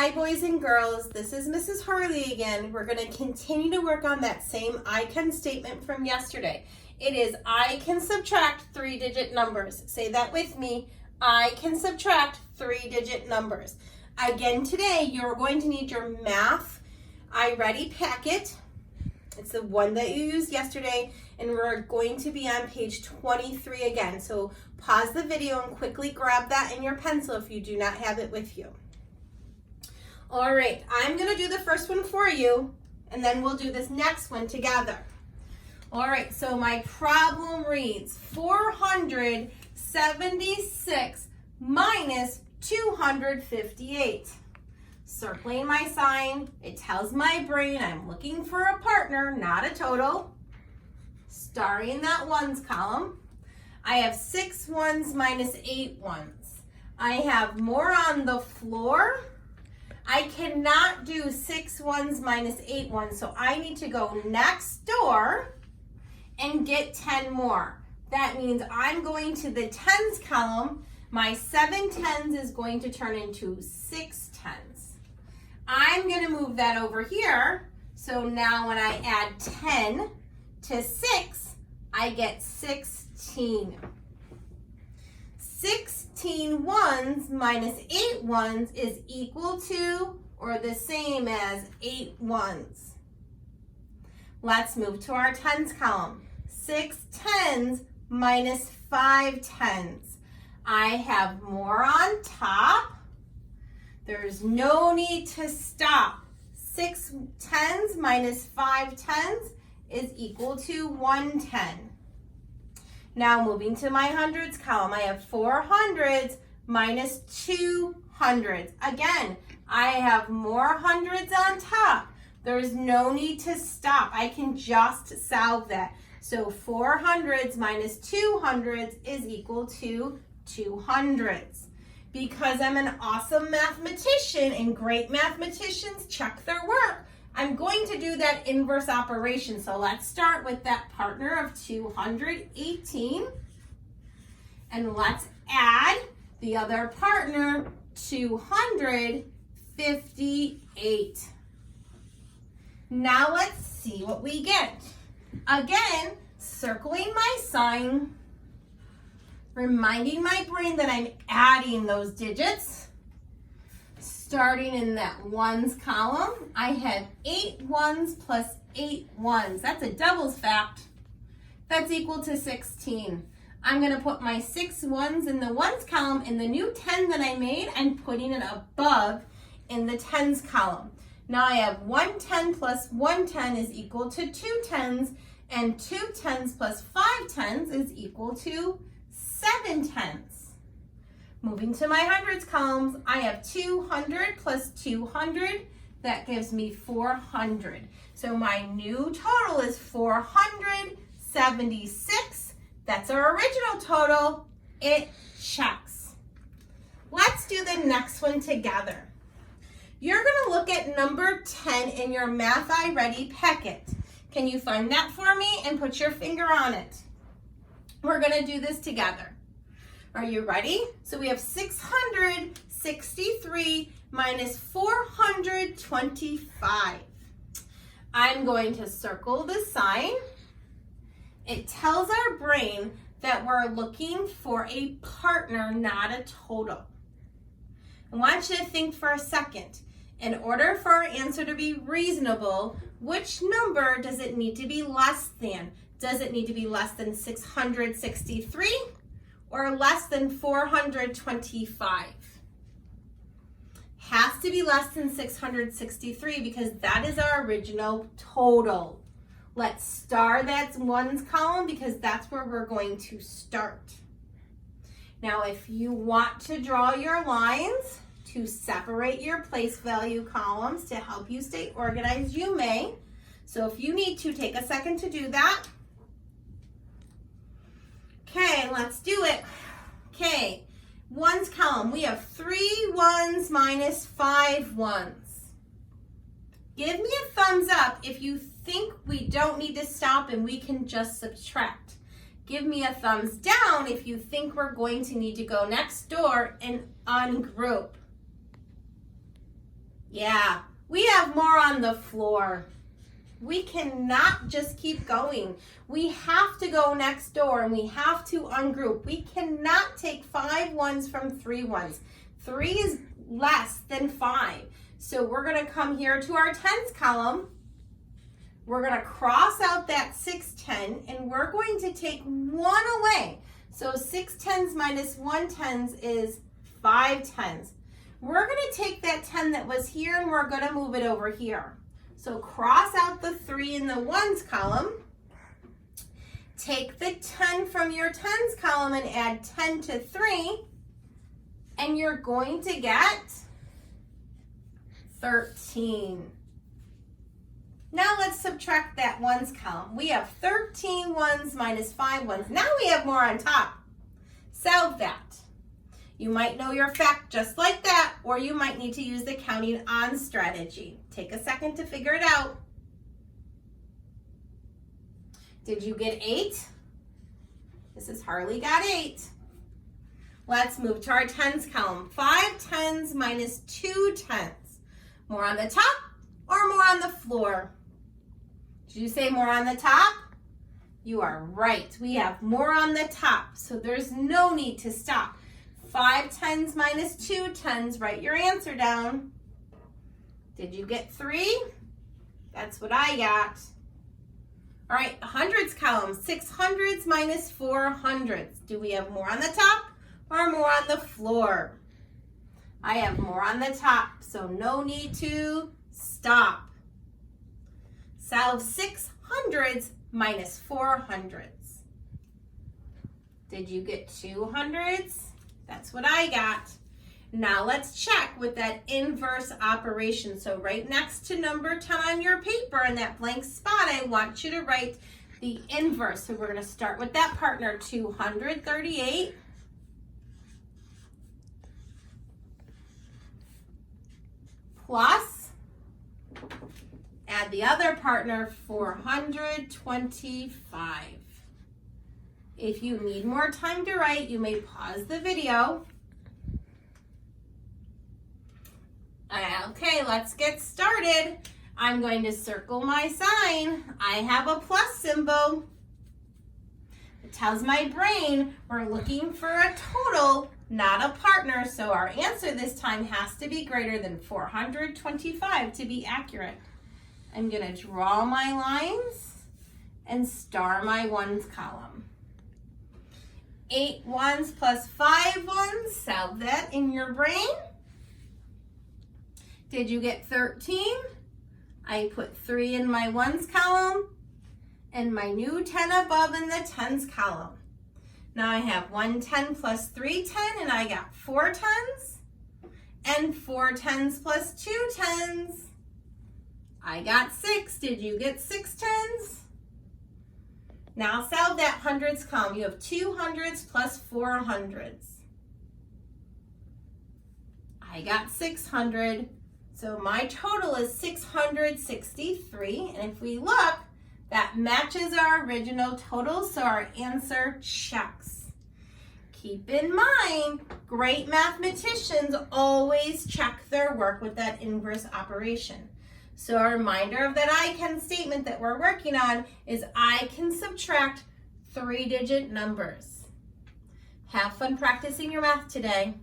Hi boys and girls, this is Mrs. Harley again. We're going to continue to work on that same I can statement from yesterday. It is I can subtract 3-digit numbers. Say that with me. I can subtract 3-digit numbers. Again today, you're going to need your Math iReady packet. It's the one that you used yesterday, and we're going to be on page 23 again. So pause the video and quickly grab that in your pencil if you do not have it with you. All right, I'm gonna do the first one for you, and then we'll do this next one together. All right, so my problem reads 476 minus 258. Circling my sign, it tells my brain I'm looking for a partner, not a total. Starring that ones column, I have 6 ones minus 8 ones. I have more on the floor. I cannot do 6 ones minus 8 ones, so I need to go next door and get 10 more. That means I'm going to the tens column. My 7 tens is going to turn into 6 tens. I'm going to move that over here. So now when I add 10 to 6, I get 16. 16 ones minus 8 ones is equal to or the same as 8 ones. Let's move to our tens column. 6 tens minus 5 tens. I have more on top. There's no need to stop. 6 tens minus 5 tens is equal to 110. Now moving to my hundreds column, I have 4 hundreds minus 2 hundreds. Again, I have more hundreds on top. There's no need to stop. I can just solve that. So 4 hundreds minus 2 hundreds is equal to 2 hundreds. Because I'm an awesome mathematician and great mathematicians check their work, I'm going to do that inverse operation. So let's start with that partner of 218. And let's add the other partner, 258. Now let's see what we get. Again, circling my sign, reminding my brain that I'm adding those digits. Starting in that ones column, I have 8 ones plus 8 ones. That's a doubles fact. That's equal to 16. I'm going to put my 6 ones in the ones column, and the new 10 that I made, I'm putting it above in the tens column. Now I have 110 plus 110 is equal to 2 tens, and 2 tens plus 5 tens is equal to 7 tens. Moving to my hundreds columns, I have 200 plus 200. That gives me 400. So my new total is 476. That's our original total. It checks. Let's do the next one together. You're going to look at number 10 in your Math iReady packet. Can you find that for me and put your finger on it? We're going to do this together. Are you ready? So we have 663 minus 425. I'm going to circle the sign. It tells our brain that we're looking for a partner, not a total. I want you to think for a second. In order for our answer to be reasonable, which number does it need to be less than? Does it need to be less than 663? Or less than 425? Has to be less than 663 because that is our original total. Let's star that ones column because that's where we're going to start. Now, if you want to draw your lines to separate your place value columns to help you stay organized, you may. So if you need to, take a second to do that. Okay, let's do it. Okay, ones column. We have 3 ones minus 5 ones. Give me a thumbs up if you think we don't need to stop and we can just subtract. Give me a thumbs down if you think we're going to need to go next door and ungroup. Yeah, we have more on the floor. We cannot just keep going. We have to go next door and we have to ungroup. We cannot take 5 ones from 3 ones. 3 is less than 5. So we're going to come here to our tens column. We're going to cross out that 6 10 and we're going to take 1 away. So 6 tens minus 1 tens is 5 tens. We're going to take that 10 that was here and we're going to move it over here. So cross out the 3 in the ones column. Take the 10 from your tens column and add 10 to 3. And you're going to get 13. Now let's subtract that ones column. We have 13 ones minus 5 ones. Now we have more on top. Solve that. You might know your fact just like that, or you might need to use the counting on strategy. Take a second to figure it out. Did you get 8? Mrs. Harley got 8. Let's move to our tens column. 5 tens minus 2 tens. More on the top or more on the floor? Did you say more on the top? You are right. We have more on the top, so there's no need to stop. 5 tens minus 2 tens, write your answer down. Did you get 3? That's what I got. All right, hundreds column, 6 hundreds minus 4 hundreds. Do we have more on the top or more on the floor? I have more on the top, so no need to stop. Solve 6 hundreds minus 4 hundreds. Did you get 2 hundreds? That's what I got. Now let's check with that inverse operation. So right next to number 10 on your paper in that blank spot, I want you to write the inverse. So we're going to start with that partner, 238 plus, add the other partner, 425. If you need more time to write, you may pause the video. Okay, let's get started. I'm going to circle my sign. I have a plus symbol. It tells my brain we're looking for a total, not a partner, so our answer this time has to be greater than 425 to be accurate. I'm going to draw my lines and star my ones column. 8 ones plus 5 ones, solve that in your brain. Did you get 13? I put 3 in my ones column and my new 10 above in the tens column. Now I have 1 10 plus 3 10 and I got 4 tens and 4 tens plus 2 tens. I got 6. Did you get 6 tens? Now solve that hundreds column. You have 2 hundreds plus 4 hundreds. I got 600. So my total is 663. And if we look, that matches our original total, so our answer checks. Keep in mind, great mathematicians always check their work with that inverse operation. So a reminder of that I can statement that we're working on is I can subtract 3-digit numbers. Have fun practicing your math today.